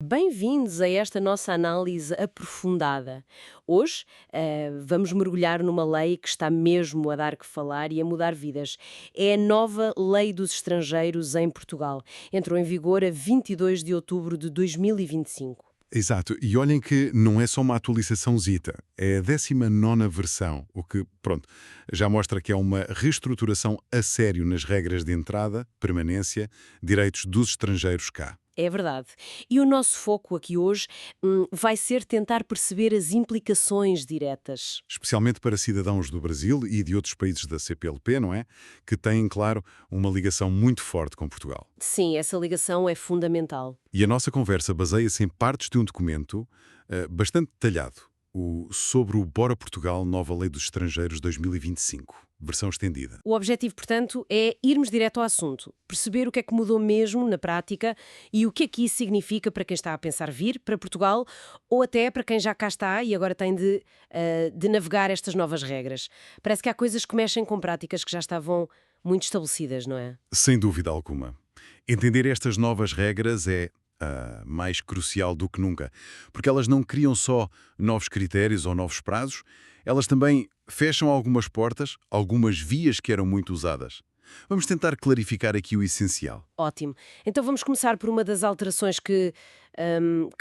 Bem-vindos a esta nossa análise aprofundada. Hoje, vamos mergulhar numa lei que está mesmo a dar que falar e a mudar vidas. É a nova Lei dos Estrangeiros em Portugal. Entrou em vigor a 22 de outubro de 2025. Exato, e olhem que não é só uma atualizaçãozita, é a 19ª versão, o que, pronto, já mostra que é uma reestruturação a sério nas regras de entrada, permanência, direitos dos estrangeiros cá. É verdade. E o nosso foco aqui hoje vai ser tentar perceber as implicações diretas. Especialmente para cidadãos do Brasil e de outros países da CPLP, não é? Que têm, claro, uma ligação muito forte com Portugal. Sim, essa ligação é fundamental. E a nossa conversa baseia-se em partes de um documento bastante detalhado, sobre o Bora Portugal Nova Lei dos Estrangeiros 2025, versão estendida. O objetivo, portanto, é irmos direto ao assunto, perceber o que é que mudou mesmo na prática e o que é que isso significa para quem está a pensar vir para Portugal ou até para quem já cá está e agora tem de navegar estas novas regras. Parece que há coisas que mexem com práticas que já estavam muito estabelecidas, não é? Sem dúvida alguma. Entender estas novas regras é mais crucial do que nunca, porque elas não criam só novos critérios ou novos prazos, elas também fecham algumas portas, algumas vias que eram muito usadas. Vamos tentar clarificar aqui o essencial. Ótimo. Então vamos começar por uma das alterações que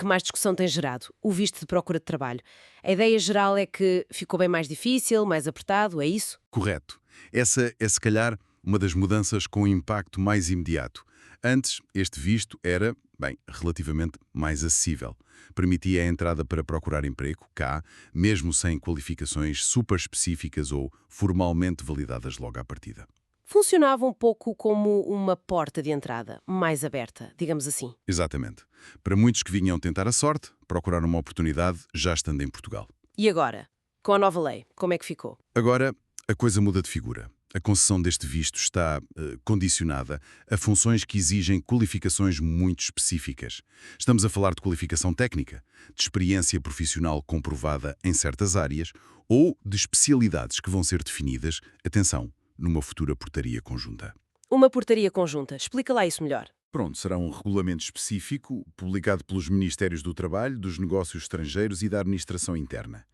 mais discussão tem gerado, o visto de procura de trabalho. A ideia geral é que ficou bem mais difícil, mais apertado, é isso? Correto. Essa é, se calhar, uma das mudanças com impacto mais imediato. Antes, este visto era, bem, relativamente mais acessível. Permitia a entrada para procurar emprego cá, mesmo sem qualificações super específicas ou formalmente validadas logo à partida. Funcionava um pouco como uma porta de entrada, mais aberta, digamos assim. Exatamente. Para muitos que vinham tentar a sorte, procurar uma oportunidade já estando em Portugal. E agora, com a nova lei, como é que ficou? Agora, a coisa muda de figura. A concessão deste visto está condicionada a funções que exigem qualificações muito específicas. Estamos a falar de qualificação técnica, de experiência profissional comprovada em certas áreas ou de especialidades que vão ser definidas, atenção, numa futura portaria conjunta. Uma portaria conjunta, explica lá isso melhor. Pronto, será um regulamento específico, publicado pelos Ministérios do Trabalho, dos Negócios Estrangeiros e da Administração Interna.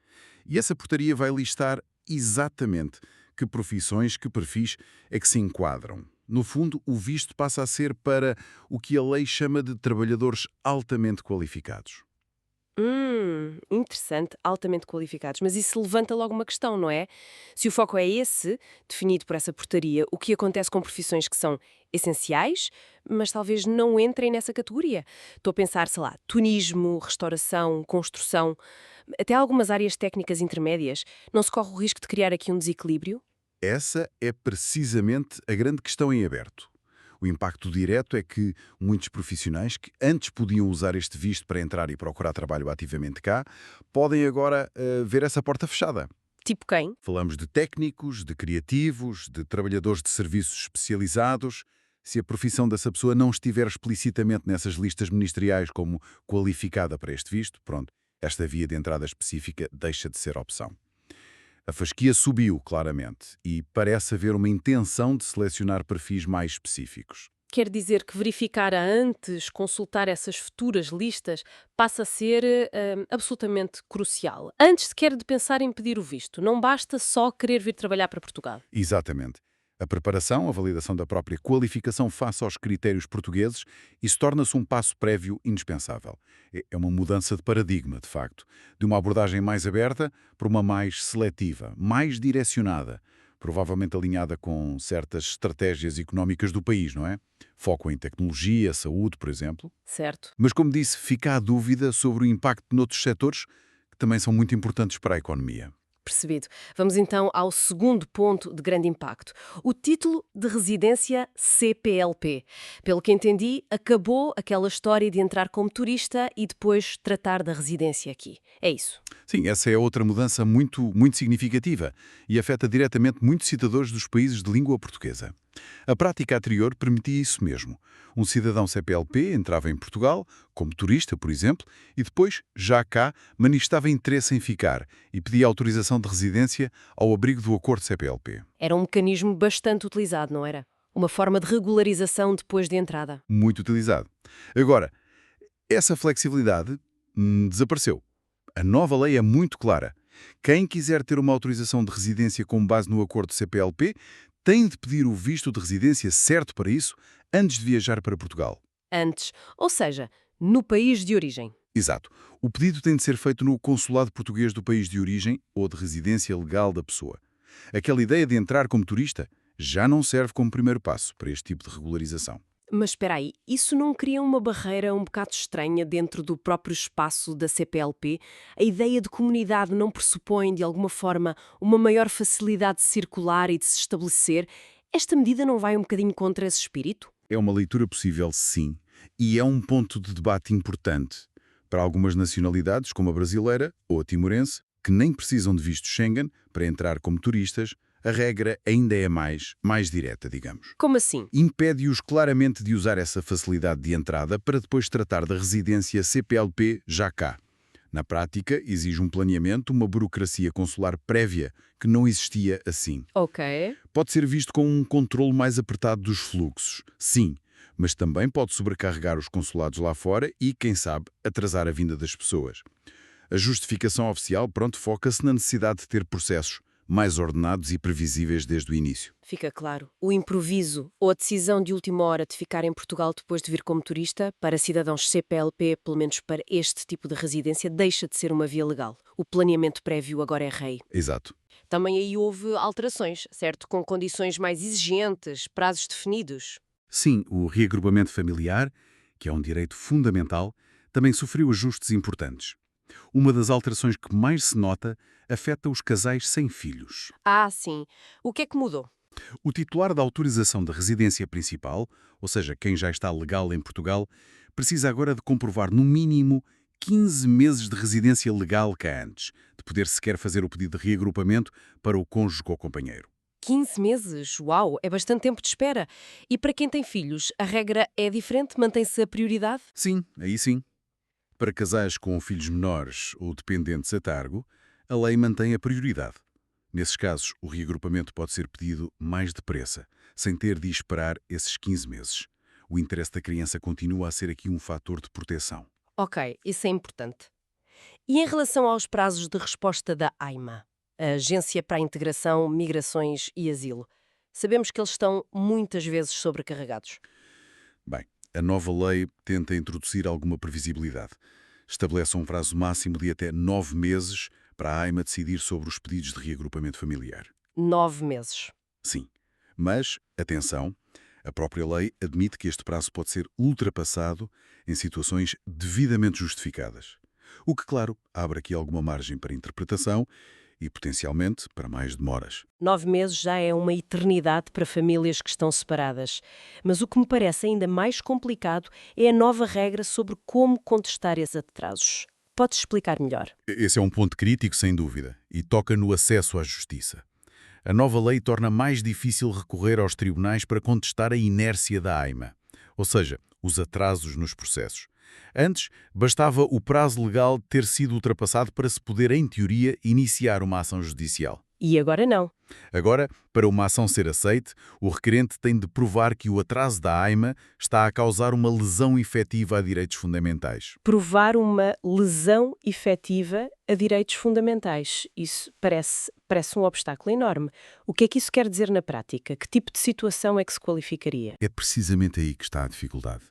E essa portaria vai listar exatamente que profissões, que perfis é que se enquadram. No fundo, o visto passa a ser para o que a lei chama de trabalhadores altamente qualificados. Interessante, altamente qualificados. Mas isso levanta logo uma questão, não é? Se o foco é esse, definido por essa portaria, o que acontece com profissões que são essenciais, mas talvez não entrem nessa categoria? Estou a pensar, sei lá, turismo, restauração, construção, até algumas áreas técnicas intermédias. Não se corre o risco de criar aqui um desequilíbrio? Essa é precisamente a grande questão em aberto. O impacto direto é que muitos profissionais que antes podiam usar este visto para entrar e procurar trabalho ativamente cá, podem agora ver essa porta fechada. Tipo quem? Falamos de técnicos, de criativos, de trabalhadores de serviços especializados. Se a profissão dessa pessoa não estiver explicitamente nessas listas ministeriais como qualificada para este visto, pronto, esta via de entrada específica deixa de ser opção. A fasquia subiu, claramente, e parece haver uma intenção de selecionar perfis mais específicos. Quer dizer que verificar a antes, consultar essas futuras listas, passa a ser absolutamente crucial. Antes sequer de pensar em pedir o visto, não basta só querer vir trabalhar para Portugal. Exatamente. A preparação, a validação da própria qualificação face aos critérios portugueses, isso torna-se um passo prévio indispensável. É uma mudança de paradigma, de facto, de uma abordagem mais aberta para uma mais seletiva, mais direcionada, provavelmente alinhada com certas estratégias económicas do país, não é? Foco em tecnologia, saúde, por exemplo. Certo. Mas, como disse, fica a dúvida sobre o impacto noutros setores que também são muito importantes para a economia. Percebido. Vamos então ao segundo ponto de grande impacto. O título de residência CPLP. Pelo que entendi, acabou aquela história de entrar como turista e depois tratar da residência aqui. É isso. Sim, essa é outra mudança muito significativa e afeta diretamente muitos cidadãos dos países de língua portuguesa. A prática anterior permitia isso mesmo. Um cidadão CPLP entrava em Portugal, como turista, por exemplo, e depois, já cá, manifestava interesse em ficar e pedia autorização de residência ao abrigo do acordo CPLP. Era um mecanismo bastante utilizado, não era? Uma forma de regularização depois de entrada. Muito utilizado. Agora, Essa flexibilidade desapareceu. A nova lei é muito clara. Quem quiser ter uma autorização de residência com base no acordo CPLP tem de pedir o visto de residência certo para isso antes de viajar para Portugal. Antes, ou seja, no país de origem. Exato. O pedido tem de ser feito no consulado português do país de origem ou de residência legal da pessoa. Aquela ideia de entrar como turista já não serve como primeiro passo para este tipo de regularização. Mas espera aí, isso não cria uma barreira um bocado estranha dentro do próprio espaço da CPLP? A ideia de comunidade não pressupõe, de alguma forma, uma maior facilidade de circular e de se estabelecer? Esta medida não vai um bocadinho contra esse espírito? É uma leitura possível, sim, e é um ponto de debate importante. Para algumas nacionalidades, como a brasileira ou a timorense, que nem precisam de visto Schengen para entrar como turistas, a regra ainda é mais direta, digamos. Como assim? Impede-os claramente de usar essa facilidade de entrada para depois tratar da residência CPLP já cá. Na prática, exige um planeamento, uma burocracia consular prévia, que não existia assim. Ok. Pode ser visto como um controle mais apertado dos fluxos, sim, mas também pode sobrecarregar os consulados lá fora e, quem sabe, atrasar a vinda das pessoas. A justificação oficial, foca-se na necessidade de ter processos mais ordenados e previsíveis desde o início. Fica claro. O improviso ou a decisão de última hora de ficar em Portugal depois de vir como turista, para cidadãos CPLP, pelo menos para este tipo de residência, deixa de ser uma via legal. O planeamento prévio agora é rei. Exato. Também aí houve alterações, certo? Com condições mais exigentes, prazos definidos. Sim, o reagrupamento familiar, que é um direito fundamental, também sofreu ajustes importantes. Uma das alterações que mais se nota afeta os casais sem filhos. Ah, sim. O que é que mudou? O titular da autorização de residência principal, ou seja, quem já está legal em Portugal, precisa agora de comprovar no mínimo 15 meses de residência legal cá antes, de poder sequer fazer o pedido de reagrupamento para o cônjuge ou companheiro. 15 meses? Uau, é bastante tempo de espera. E para quem tem filhos, a regra é diferente? Mantém-se a prioridade? Sim, aí sim. Para casais com filhos menores ou dependentes a cargo, a lei mantém a prioridade. Nesses casos, o reagrupamento pode ser pedido mais depressa, sem ter de esperar esses 15 meses. O interesse da criança continua a ser aqui um fator de proteção. Ok, isso é importante. E em relação aos prazos de resposta da AIMA, a Agência para a Integração, Migrações e Asilo, sabemos que eles estão muitas vezes sobrecarregados. Bem, a nova lei tenta introduzir alguma previsibilidade. Estabelece um prazo máximo de até 9 meses para a AIMA decidir sobre os pedidos de reagrupamento familiar. 9 meses. Sim, mas, atenção, a própria lei admite que este prazo pode ser ultrapassado em situações devidamente justificadas. O que, claro, abre aqui alguma margem para interpretação e, potencialmente, para mais demoras. 9 meses já é uma eternidade para famílias que estão separadas. Mas o que me parece ainda mais complicado é a nova regra sobre como contestar esses atrasos. Podes explicar melhor? Esse é um ponto crítico, sem dúvida, e toca no acesso à justiça. A nova lei torna mais difícil recorrer aos tribunais para contestar a inércia da AIMA, ou seja, os atrasos nos processos. Antes, bastava o prazo legal ter sido ultrapassado para se poder, em teoria, iniciar uma ação judicial. E agora não. Agora, para uma ação ser aceite, o requerente tem de provar que o atraso da AIMA está a causar uma lesão efetiva a direitos fundamentais. Provar uma lesão efetiva a direitos fundamentais. Isso parece um obstáculo enorme. O que é que isso quer dizer na prática? Que tipo de situação é que se qualificaria? É precisamente aí que está a dificuldade.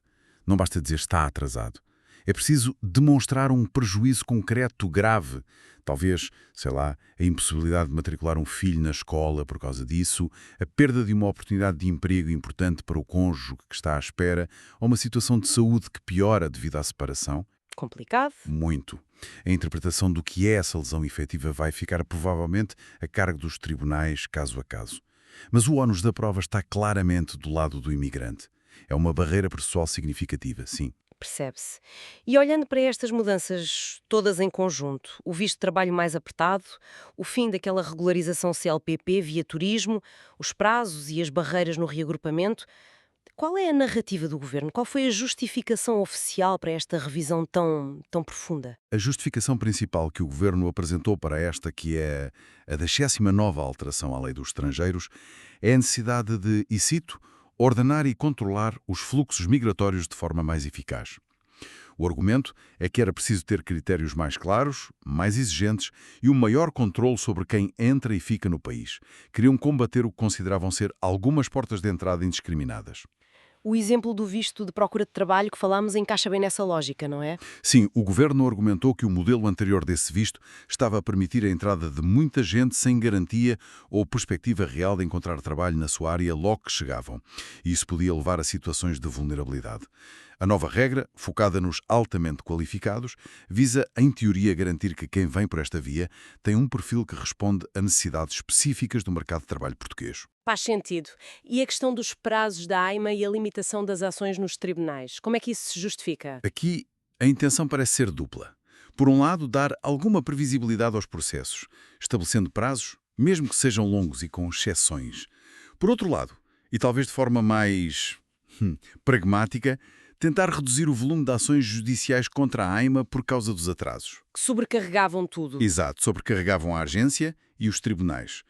Não basta dizer está atrasado. É preciso demonstrar um prejuízo concreto grave. Talvez, a impossibilidade de matricular um filho na escola por causa disso, a perda de uma oportunidade de emprego importante para o cônjuge que está à espera, ou uma situação de saúde que piora devido à separação. Complicado? Muito. A interpretação do que é essa lesão efetiva vai ficar provavelmente a cargo dos tribunais, caso a caso. Mas o ónus da prova está claramente do lado do imigrante. É uma barreira processual significativa, sim. Percebe-se. E olhando para estas mudanças todas em conjunto, o visto de trabalho mais apertado, o fim daquela regularização CLPP via turismo, os prazos e as barreiras no reagrupamento, qual é a narrativa do governo? Qual foi a justificação oficial para esta revisão tão profunda? A justificação principal que o governo apresentou para esta, que é a da 19ª alteração à lei dos estrangeiros, é a necessidade de, e cito, ordenar e controlar os fluxos migratórios de forma mais eficaz. O argumento é que era preciso ter critérios mais claros, mais exigentes e um maior controle sobre quem entra e fica no país. Queriam combater o que consideravam ser algumas portas de entrada indiscriminadas. O exemplo do visto de procura de trabalho que falámos encaixa bem nessa lógica, não é? Sim, o governo argumentou que o modelo anterior desse visto estava a permitir a entrada de muita gente sem garantia ou perspectiva real de encontrar trabalho na sua área logo que chegavam. E isso podia levar a situações de vulnerabilidade. A nova regra, focada nos altamente qualificados, visa, em teoria, garantir que quem vem por esta via tem um perfil que responde a necessidades específicas do mercado de trabalho português. Faz sentido. E a questão dos prazos da AIMA e a limitação das ações nos tribunais, como é que isso se justifica? Aqui, a intenção parece ser dupla. Por um lado, dar alguma previsibilidade aos processos, estabelecendo prazos, mesmo que sejam longos e com exceções. Por outro lado, e talvez de forma mais pragmática, tentar reduzir o volume de ações judiciais contra a AIMA por causa dos atrasos. Que sobrecarregavam tudo. Exato, sobrecarregavam a agência e os tribunais.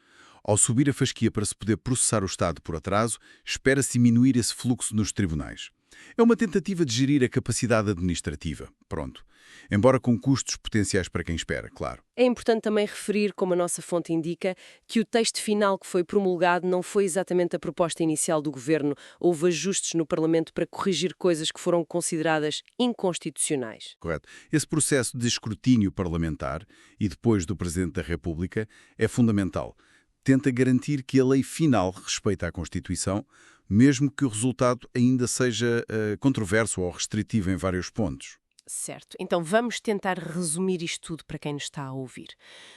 Ao subir a fasquia para se poder processar o Estado por atraso, espera-se diminuir esse fluxo nos tribunais. É uma tentativa de gerir a capacidade administrativa. Pronto. Embora com custos potenciais para quem espera, claro. É importante também referir, como a nossa fonte indica, que o texto final que foi promulgado não foi exatamente a proposta inicial do governo. Houve ajustes no Parlamento para corrigir coisas que foram consideradas inconstitucionais. Correto. Esse processo de escrutínio parlamentar e depois do Presidente da República é fundamental. Tenta garantir que a lei final respeita a Constituição, mesmo que o resultado ainda seja controverso ou restritivo em vários pontos. Certo. Então vamos tentar resumir isto tudo para quem nos está a ouvir.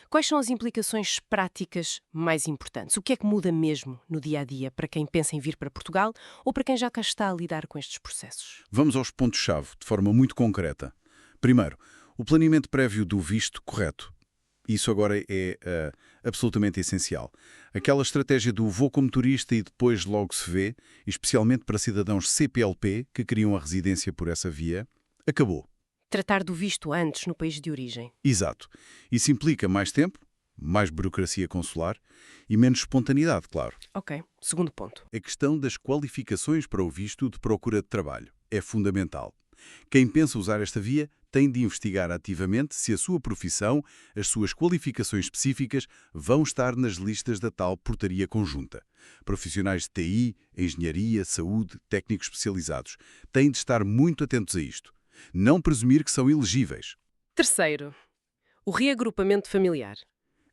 Quais são as implicações práticas mais importantes? O que é que muda mesmo no dia-a-dia para quem pensa em vir para Portugal ou para quem já cá está a lidar com estes processos? Vamos aos pontos-chave, de forma muito concreta. Primeiro, o planeamento prévio do visto correto. Isso agora é absolutamente essencial. Aquela estratégia do vou como turista e depois logo se vê, especialmente para cidadãos CPLP que queriam a residência por essa via, acabou. Tratar do visto antes no país de origem. Exato. Isso implica mais tempo, mais burocracia consular e menos espontaneidade, claro. Ok. Segundo ponto. A questão das qualificações para o visto de procura de trabalho é fundamental. Quem pensa usar esta via tem de investigar ativamente se a sua profissão, as suas qualificações específicas, vão estar nas listas da tal portaria conjunta. Profissionais de TI, engenharia, saúde, técnicos especializados têm de estar muito atentos a isto. Não presumir que são elegíveis. Terceiro, o reagrupamento familiar.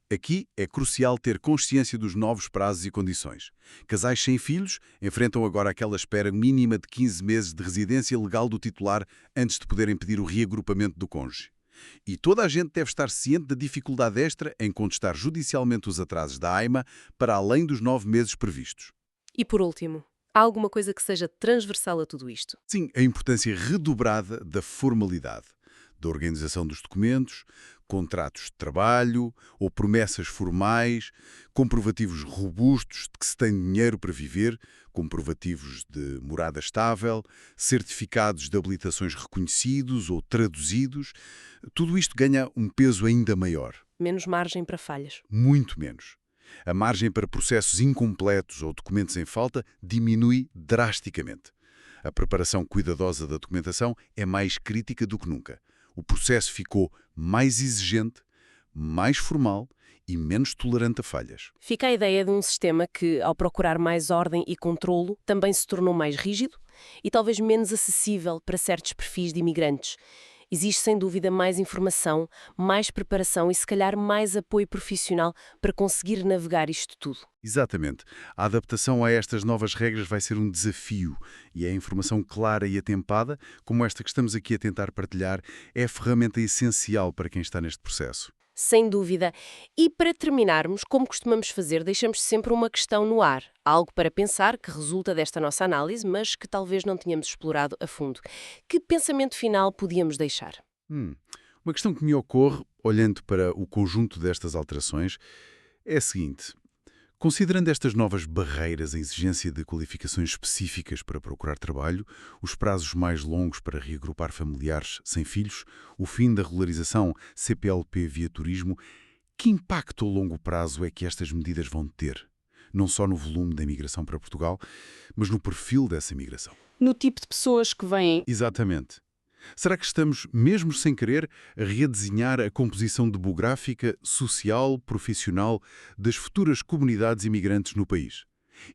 Aqui é crucial ter consciência dos novos prazos e condições. Casais sem filhos enfrentam agora aquela espera mínima de 15 meses de residência legal do titular antes de poderem pedir o reagrupamento do cônjuge. E toda a gente deve estar ciente da dificuldade extra em contestar judicialmente os atrasos da AIMA para além dos 9 meses previstos. E por último, há alguma coisa que seja transversal a tudo isto? Sim, a importância redobrada da formalidade, da organização dos documentos, contratos de trabalho ou promessas formais, comprovativos robustos de que se tem dinheiro para viver, comprovativos de morada estável, certificados de habilitações reconhecidos ou traduzidos. Tudo isto ganha um peso ainda maior. Menos margem para falhas. Muito menos. A margem para processos incompletos ou documentos em falta diminui drasticamente. A preparação cuidadosa da documentação é mais crítica do que nunca. O processo ficou mais exigente, mais formal e menos tolerante a falhas. Fica a ideia de um sistema que, ao procurar mais ordem e controlo, também se tornou mais rígido e talvez menos acessível para certos perfis de imigrantes. Existe, sem dúvida, mais informação, mais preparação e, se calhar, mais apoio profissional para conseguir navegar isto tudo. Exatamente. A adaptação a estas novas regras vai ser um desafio e a informação clara e atempada, como esta que estamos aqui a tentar partilhar, é a ferramenta essencial para quem está neste processo. Sem dúvida. E para terminarmos, como costumamos fazer, deixamos sempre uma questão no ar. Algo para pensar que resulta desta nossa análise, mas que talvez não tenhamos explorado a fundo. Que pensamento final podíamos deixar? Uma questão que me ocorre, olhando para o conjunto destas alterações, é a seguinte. Considerando estas novas barreiras, a exigência de qualificações específicas para procurar trabalho, os prazos mais longos para reagrupar familiares sem filhos, o fim da regularização CPLP via turismo, que impacto a longo prazo é que estas medidas vão ter? Não só no volume da imigração para Portugal, mas no perfil dessa imigração. No tipo de pessoas que vêm. Exatamente. Será que estamos, mesmo sem querer, a redesenhar a composição demográfica, social, profissional das futuras comunidades imigrantes no país?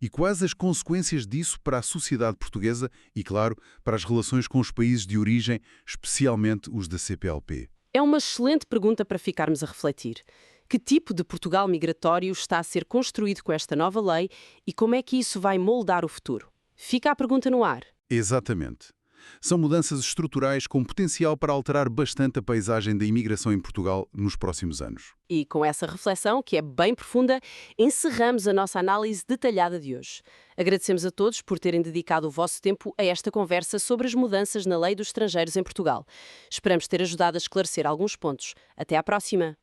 E quais as consequências disso para a sociedade portuguesa e, claro, para as relações com os países de origem, especialmente os da CPLP? É uma excelente pergunta para ficarmos a refletir. Que tipo de Portugal migratório está a ser construído com esta nova lei e como é que isso vai moldar o futuro? Fica a pergunta no ar. Exatamente. São mudanças estruturais com potencial para alterar bastante a paisagem da imigração em Portugal nos próximos anos. E com essa reflexão, que é bem profunda, encerramos a nossa análise detalhada de hoje. Agradecemos a todos por terem dedicado o vosso tempo a esta conversa sobre as mudanças na Lei dos Estrangeiros em Portugal. Esperamos ter ajudado a esclarecer alguns pontos. Até à próxima!